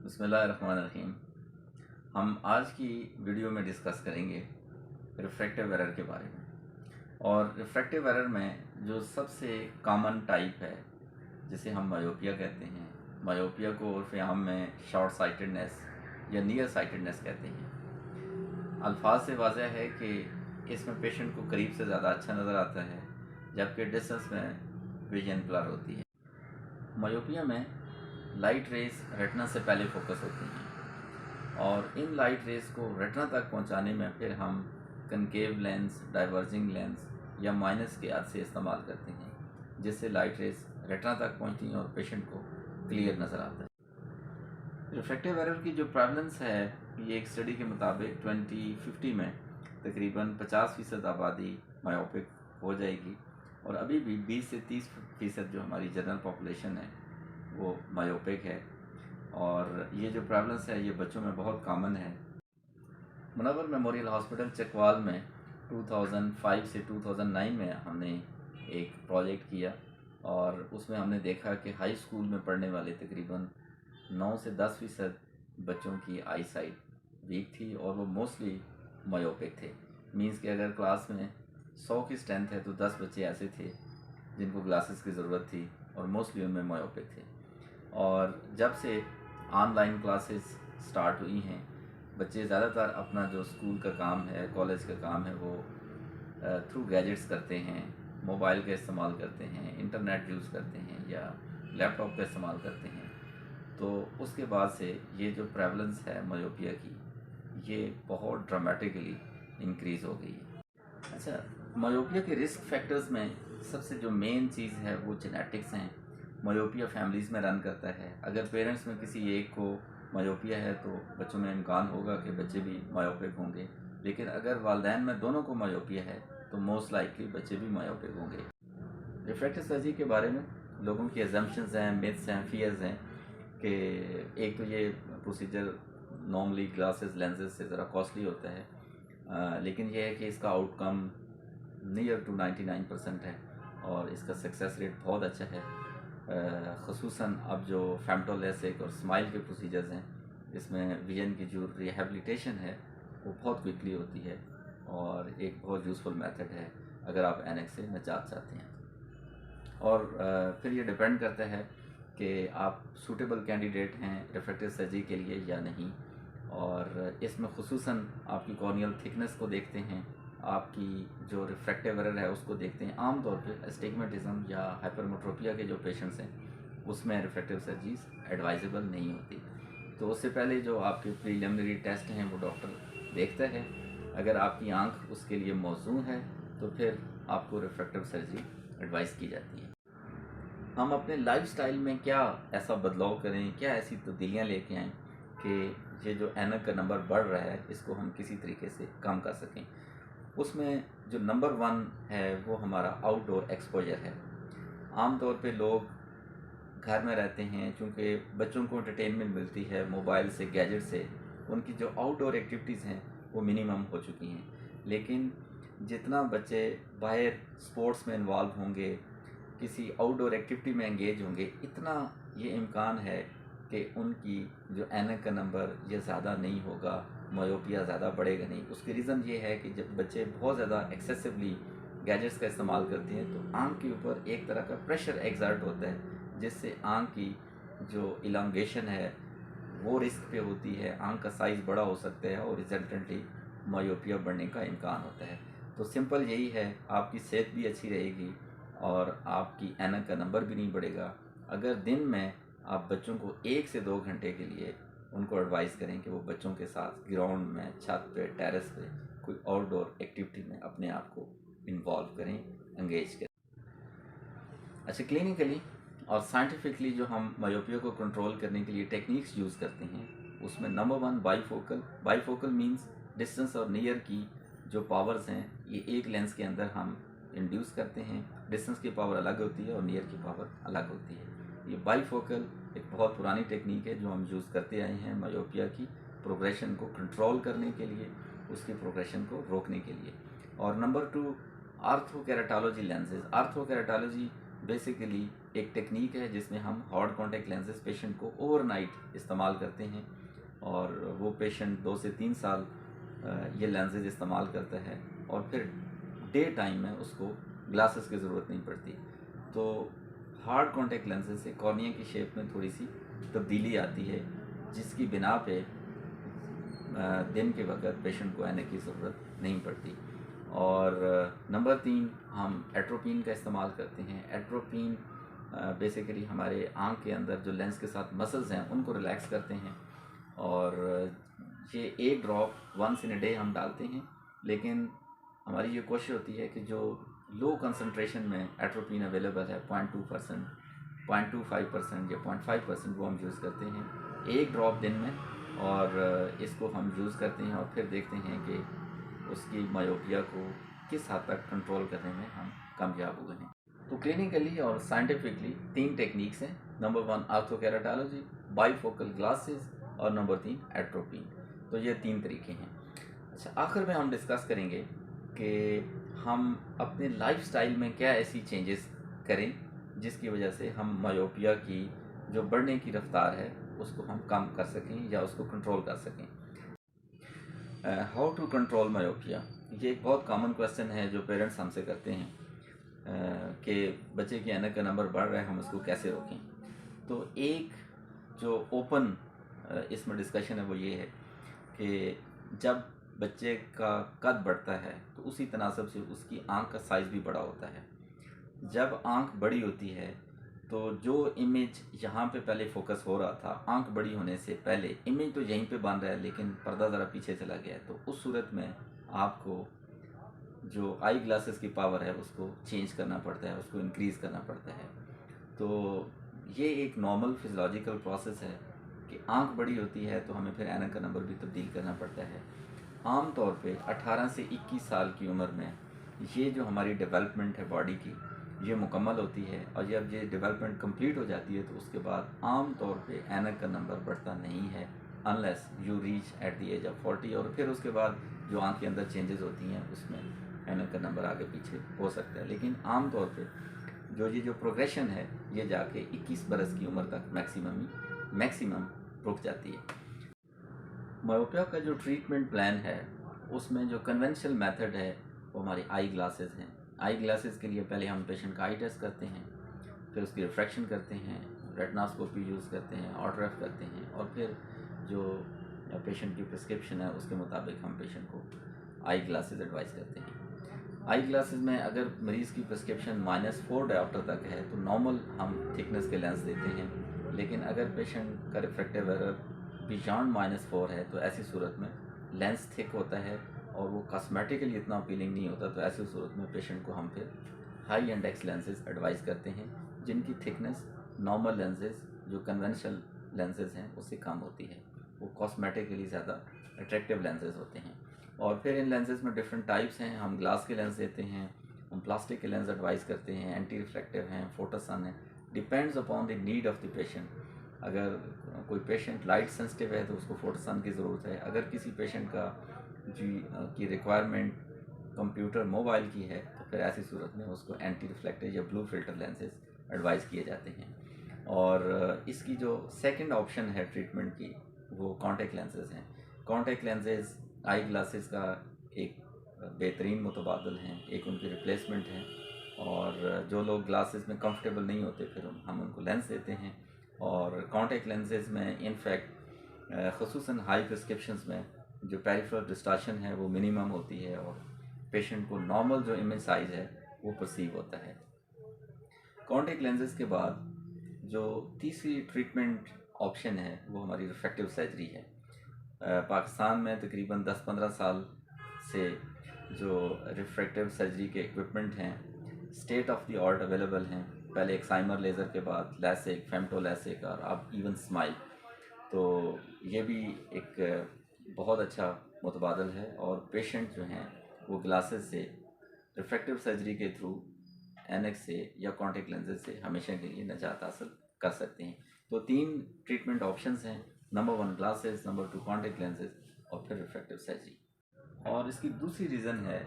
بسم اللہ الرحمن الرحیم۔ ہم آج کی ویڈیو میں ڈسکس کریں گے ریفریکٹیو ایرر کے بارے میں، اور ریفریکٹیو ایرر میں جو سب سے کامن ٹائپ ہے جسے ہم مایوپیا کہتے ہیں، مایوپیا کو عرف عام میں شارٹ سائٹڈنیس یا نیئر سائٹڈنیس کہتے ہیں۔ الفاظ سے واضح ہے کہ اس میں پیشنٹ کو قریب سے زیادہ اچھا نظر آتا ہے، جبکہ ڈسٹنس میں ویژن بلر ہوتی ہے۔ مایوپیا میں لائٹ ریز ریٹنا سے پہلے فوکس ہوتی ہیں، اور ان لائٹ ریز کو ریٹنا تک پہنچانے میں پھر ہم کنکیو لینس، ڈائیورجنگ لینس یا مائنس کے عدسے استعمال کرتے ہیں، جس سے لائٹ ریز ریٹنا تک پہنچتی ہیں اور پیشنٹ کو کلیئر نظر آتا ہے۔ ریفریکٹیو ایرر کی جو پریولنس ہے، یہ ایک اسٹڈی کے مطابق 2050 میں تقریباً 50% آبادی مایوپک ہو جائے گی، اور ابھی بھی 20 سے 30% جو ہماری جنرل پاپولیشن ہے وہ مایوپک ہے، اور یہ جو پریولنس ہے یہ بچوں میں بہت کامن ہے۔ منور میموریل ہاسپٹل چکوال میں 2005 سے 2009 میں ہم نے ایک پروجیکٹ کیا، اور اس میں ہم نے دیکھا کہ ہائی اسکول میں پڑھنے والے تقریباً 9 سے 10% بچوں کی آئی سائٹ ویک تھی، اور وہ موسٹلی مایوپک تھے۔ مینس کہ اگر کلاس میں 100 کی اسٹرینتھ ہے تو 10 بچے ایسے تھے جن کو گلاسز کی ضرورت تھی، اور موسٹلی ان میں مایوپک تھے۔ اور جب سے آن لائن کلاسز سٹارٹ ہوئی ہیں، بچے زیادہ تر اپنا جو اسکول کا کام ہے، کالج کا کام ہے، وہ تھرو گیجٹس کرتے ہیں، موبائل کا استعمال کرتے ہیں، انٹرنیٹ یوز کرتے ہیں یا لیپ ٹاپ کا استعمال کرتے ہیں۔ تو اس کے بعد سے یہ جو پریولنس ہے مایوپیا کی، یہ بہت ڈرامیٹکلی انکریز ہو گئی ہے۔ اچھا، مایوپیا کے رسک فیکٹرز میں سب سے جو مین چیز ہے وہ جینیٹکس ہیں۔ مایوپیا فیملیز میں رن کرتا ہے۔ اگر پیرنٹس میں کسی ایک کو مایوپیا ہے تو بچوں میں امکان ہوگا کہ بچے بھی مایوپک ہوں گے، لیکن اگر والدین میں دونوں کو مایوپیا ہے تو موسٹ لائکلی بچے بھی مایوپک ہوں گے۔ ریفریکٹیو سرجری کے بارے میں لوگوں کی ایزمپشنز ہیں، میتھس ہیں، فیئرز ہیں کہ ایک تو یہ پروسیجر نارملی گلاسز لینزز سے ذرا کاسٹلی ہوتا ہے، لیکن یہ ہے کہ اس کا آؤٹ کم نیئر ٹو 99% ہے، اور اس کا سکسیس ریٹ بہت اچھا ہے۔ خصوصاً اب جو فیمٹولیسک اور اسمائل کے پروسیجرز ہیں، اس میں ویژن کی جو ریہیبلیٹیشن ہے وہ بہت کوئکلی ہوتی ہے، اور ایک بہت یوزفل میتھڈ ہے اگر آپ اینک سے نجات چاہتے ہیں۔ اور پھر یہ ڈیپینڈ کرتا ہے کہ آپ سوٹیبل کینڈیڈیٹ ہیں ریفریکٹیو سرجری کے لیے یا نہیں، اور اس میں خصوصاً آپ کی کارنیل تھکنس کو دیکھتے ہیں، آپ کی جو ریفریکٹیو ایرر ہے اس کو دیکھتے ہیں۔ عام طور پہ اسٹیگمیٹزم یا ہائپرمیٹروپیا کے جو پیشنٹس ہیں اس میں ریفریکٹیو سرجریز ایڈوائزیبل نہیں ہوتی، تو اس سے پہلے جو آپ کے پریلیمنری ٹیسٹ ہیں وہ ڈاکٹر دیکھتا ہے۔ اگر آپ کی آنکھ اس کے لیے موزوں ہے تو پھر آپ کو ریفریکٹیو سرجری ایڈوائز کی جاتی ہے۔ ہم اپنے لائف سٹائل میں کیا ایسا بدلاؤ کریں، کیا ایسی تبدیلیاں لے کے آئیں کہ یہ جو اینک کا نمبر بڑھ رہا ہے اس کو ہم کسی طریقے سے کم کر سکیں۔ اس میں جو نمبر 1 ہے وہ ہمارا آؤٹ ڈور ایکسپوجر ہے۔ عام طور پہ لوگ گھر میں رہتے ہیں، چونکہ بچوں کو انٹرٹینمنٹ ملتی ہے موبائل سے، گیجٹ سے، ان کی جو آؤٹ ڈور ایکٹیویٹیز ہیں وہ منیمم ہو چکی ہیں، لیکن جتنا بچے باہر سپورٹس میں انوالو ہوں گے، کسی آؤٹ ڈور ایکٹیویٹی میں انگیج ہوں گے، اتنا یہ امکان ہے کہ ان کی جو اینک کا نمبر یہ زیادہ نہیں ہوگا، مایوپیا زیادہ بڑھے گا نہیں۔ اس کی ریزن یہ ہے کہ جب بچے بہت زیادہ ایکسیسولی گیجٹس کا استعمال کرتے ہیں تو آنکھ کے اوپر ایک طرح کا پریشر ایگزرٹ ہوتا ہے، جس سے آنکھ کی جو الانگیشن ہے وہ رسک پہ ہوتی ہے، آنکھ کا سائز بڑا ہو سکتا ہے، اور ریزلٹنٹلی مایوپیا بڑھنے کا امکان ہوتا ہے۔ تو سمپل یہی ہے، آپ کی صحت بھی اچھی رہے گی اور آپ کی اینک کا نمبر بھی نہیں بڑھے گا اگر دن میں آپ بچوں کو 1 سے 2 گھنٹے کے لیے ان کو ایڈوائز کریں کہ وہ بچوں کے ساتھ گراؤنڈ میں، چھت پہ، ٹیرس پہ کوئی آؤٹ ڈور ایکٹیویٹی میں اپنے آپ کو انوالو کریں، انگیج کریں۔ اچھا، کلینکلی اور سائنٹیفکلی جو ہم مایوپیا کو کنٹرول کرنے کے لیے ٹیکنیکس یوز کرتے ہیں، اس میں number 1 by focal means distance اور نیئر کی جو پاورز ہیں یہ ایک لینس کے اندر ہم انڈیوس کرتے ہیں۔ ڈسٹنس کی پاور الگ ہوتی ہے اور نیئر کی پاور الگ ہوتی ہے۔ یہ بائی فوکل ایک بہت پرانی ٹیکنیک ہے جو ہم یوز کرتے آئے ہیں مایوپیا کی پروگریشن کو کنٹرول کرنے کے لیے، اس کی پروگریشن کو روکنے کے لیے۔ اور number 2 orthokeratology lenses. Orthokeratology basically ایک ٹیکنیک ہے جس میں ہم ہارڈ کانٹیکٹ لینسز پیشنٹ کو اوور نائٹ استعمال کرتے ہیں، اور وہ پیشنٹ 2 سے 3 سال یہ لینسز استعمال کرتا ہے، اور پھر ڈے ٹائم میں اس کو گلاسز کی ضرورت نہیں پڑتی۔ تو ہارڈ کانٹیکٹ لینسز سے کارنیا کی شیپ میں تھوڑی سی تبدیلی آتی ہے، جس کی بنا پہ دن کے وقت پیشنٹ کو آنے کی ضرورت نہیں پڑتی۔ اور نمبر 3 ہم ایٹروپین کا استعمال کرتے ہیں۔ ایٹروپین بیسیکلی ہمارے آنکھ کے اندر جو لینس کے ساتھ مسلز ہیں ان کو ریلیکس کرتے ہیں، اور یہ ایک drop once in a day ہم ڈالتے ہیں، لیکن ہماری یہ کوشش ہوتی ہے کہ جو لو کنسنٹریشن میں ایٹروپین اویلیبل ہے 0.2%، 0.25% یا 0.5% وہ ہم یوز کرتے ہیں ایک ڈراپ دن میں، اور اس کو ہم یوز کرتے ہیں اور پھر دیکھتے ہیں کہ اس کی مایوپیا کو کس حد تک کنٹرول کرنے میں ہم کامیاب ہوئے ہیں۔ تو کلینکلی اور سائنٹیفکلی 3 ٹیکنیکس ہیں۔ Number 1 orthokeratology, bifocal glasses, اور نمبر 3 ایٹروپین۔ تو یہ 3 طریقے ہیں۔ اچھا، آخر میں ہم ڈسکس کریں گے کہ ہم اپنے لائف سٹائل میں کیا ایسی چینجز کریں جس کی وجہ سے ہم مایوپیا کی جو بڑھنے کی رفتار ہے اس کو ہم کم کر سکیں یا اس کو کنٹرول کر سکیں۔ ہاؤ ٹو کنٹرول مایوپیا، یہ ایک بہت کامن کویسچن ہے جو پیرنٹس ہم سے کرتے ہیں کہ بچے کی اینک کا نمبر بڑھ رہا ہے، ہم اس کو کیسے روکیں۔ تو ایک جو اوپن اس میں ڈسکشن ہے وہ یہ ہے کہ جب بچے کا قد بڑھتا ہے تو اسی تناسب سے اس کی آنکھ کا سائز بھی بڑا ہوتا ہے۔ جب آنکھ بڑی ہوتی ہے تو جو امیج یہاں پہ پہلے فوکس ہو رہا تھا، آنکھ بڑی ہونے سے پہلے امیج تو یہیں پہ بن رہا ہے لیکن پردہ ذرا پیچھے چلا گیا ہے، تو اس صورت میں آپ کو جو آئی گلاسز کی پاور ہے اس کو چینج کرنا پڑتا ہے، اس کو انکریز کرنا پڑتا ہے۔ تو یہ ایک نارمل فزیولوجیکل پروسیس ہے کہ آنکھ بڑی ہوتی ہے تو ہمیں پھر اینک کا نمبر بھی تبدیل کرنا پڑتا ہے۔ عام طور پہ 18 سے 21 سال کی عمر میں یہ جو ہماری ڈیولپمنٹ ہے باڈی کی یہ مکمل ہوتی ہے، اور جب یہ ڈیولپمنٹ کمپلیٹ ہو جاتی ہے تو اس کے بعد عام طور پہ اینک کا نمبر بڑھتا نہیں ہے unless you reach at the age of 40، اور پھر اس کے بعد جو آنکھ کے اندر چینجز ہوتی ہیں اس میں اینک کا نمبر آگے پیچھے ہو سکتا ہے، لیکن عام طور پہ جو پروگریشن ہے یہ جا کے 21 برس کی عمر تک میکسیمم رک جاتی ہے۔ مایوپیا کا جو ٹریٹمنٹ پلان ہے اس میں جو کنونشنل میتھڈ ہے وہ ہماری آئی گلاسز ہیں۔ آئی گلاسز کے لیے پہلے ہم پیشنٹ کا آئی ٹیسٹ کرتے ہیں، پھر اس کی ریفریکشن کرتے ہیں، ریٹناسکوپی یوز کرتے ہیں، آٹوگراف کرتے ہیں، اور پھر جو پیشنٹ کی پرسکرپشن ہے اس کے مطابق ہم پیشنٹ کو آئی گلاسز ایڈوائز کرتے ہیں۔ آئی گلاسز میں اگر مریض کی پرسکرپشن -4 ڈاپٹر تک ہے تو نارمل ہم تھکنس کے لینس دیتے ہیں، لیکن اگر پیشنٹ کا ریفریکٹیو ایرر بیانڈ -4 ہے تو ایسی صورت میں لینس تھک ہوتا ہے اور وہ کاسمیٹیکلی اتنا اپیلنگ نہیں ہوتا، تو ایسی صورت میں پیشنٹ کو ہم پھر ہائی انڈیکس لینسز ایڈوائز کرتے ہیں جن کی تھکنس نارمل لینسز جو کنونشنل لینسز ہیں اس سے کم ہوتی ہے، وہ کاسمیٹیکلی زیادہ اٹریکٹیو لینسز ہوتے ہیں۔ اور پھر ان لینسز میں ڈفرینٹ ٹائپس ہیں، ہم گلاس کے لینس دیتے ہیں، ہم پلاسٹک کے لینس ایڈوائز کرتے ہیں، اینٹی ریفلیکٹیو ہیں، فوٹوسن ہیں، depends upon the need of the patient. اگر کوئی پیشنٹ لائٹ سینسٹیو ہے تو اس کو فوٹوسن کی ضرورت ہے، اگر کسی پیشنٹ کی ریکوائرمنٹ کمپیوٹر موبائل کی ہے تو پھر ایسی صورت میں اس کو اینٹی ریفلیکٹیو یا بلو فلٹر لینسز ایڈوائز کیے جاتے ہیں۔ اور اس کی جو سیکنڈ آپشن ہے ٹریٹمنٹ کی وہ کانٹیکٹ لینسز ہیں۔ کانٹیکٹ لینسز آئی گلاسز کا ایک بہترین متبادل ہیں، ایک ان کی ریپلیسمنٹ ہے، اور جو لوگ گلاسز میں کمفرٹیبل نہیں ہوتے پھر ہم ان کو لینس دیتے ہیں۔ اور کانٹیکٹ لینسز میں انفیکٹ خصوصاً ہائی پرسکرپشنز میں جو پیریفرل ڈسٹارشن ہے وہ منیمم ہوتی ہے اور پیشنٹ کو نارمل جو امیج سائز ہے وہ پرسیو ہوتا ہے۔ کانٹیکٹ لینسز کے بعد جو تیسری ٹریٹمنٹ آپشن ہے وہ ہماری ریفریکٹیو سرجری ہے۔ پاکستان میں تقریباً 10-15 سال سے جو ریفریکٹیو سرجری کے ایکوپمنٹ ہیں state of the art available ہیں، پہلے ایکسائمر لیزر کے بعد لیسک، فیمٹو لیسک، اور اب ایون اسمائل، تو یہ بھی ایک بہت اچھا متبادل ہے، اور پیشنٹ جو ہیں وہ گلاسز سے ریفریکٹیو سرجری کے تھرو اینک سے یا کانٹیکٹ لینسز سے ہمیشہ کے لیے نجات حاصل کر سکتے ہیں۔ تو 3 ٹریٹمنٹ آپشنز ہیں، number 1 glasses, number 2 contact lenses, اور پھر ریفریکٹیو سرجری۔ اور اس کی دوسری ریزن ہے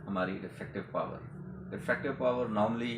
ہماری refractive power. Refractive power normally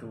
2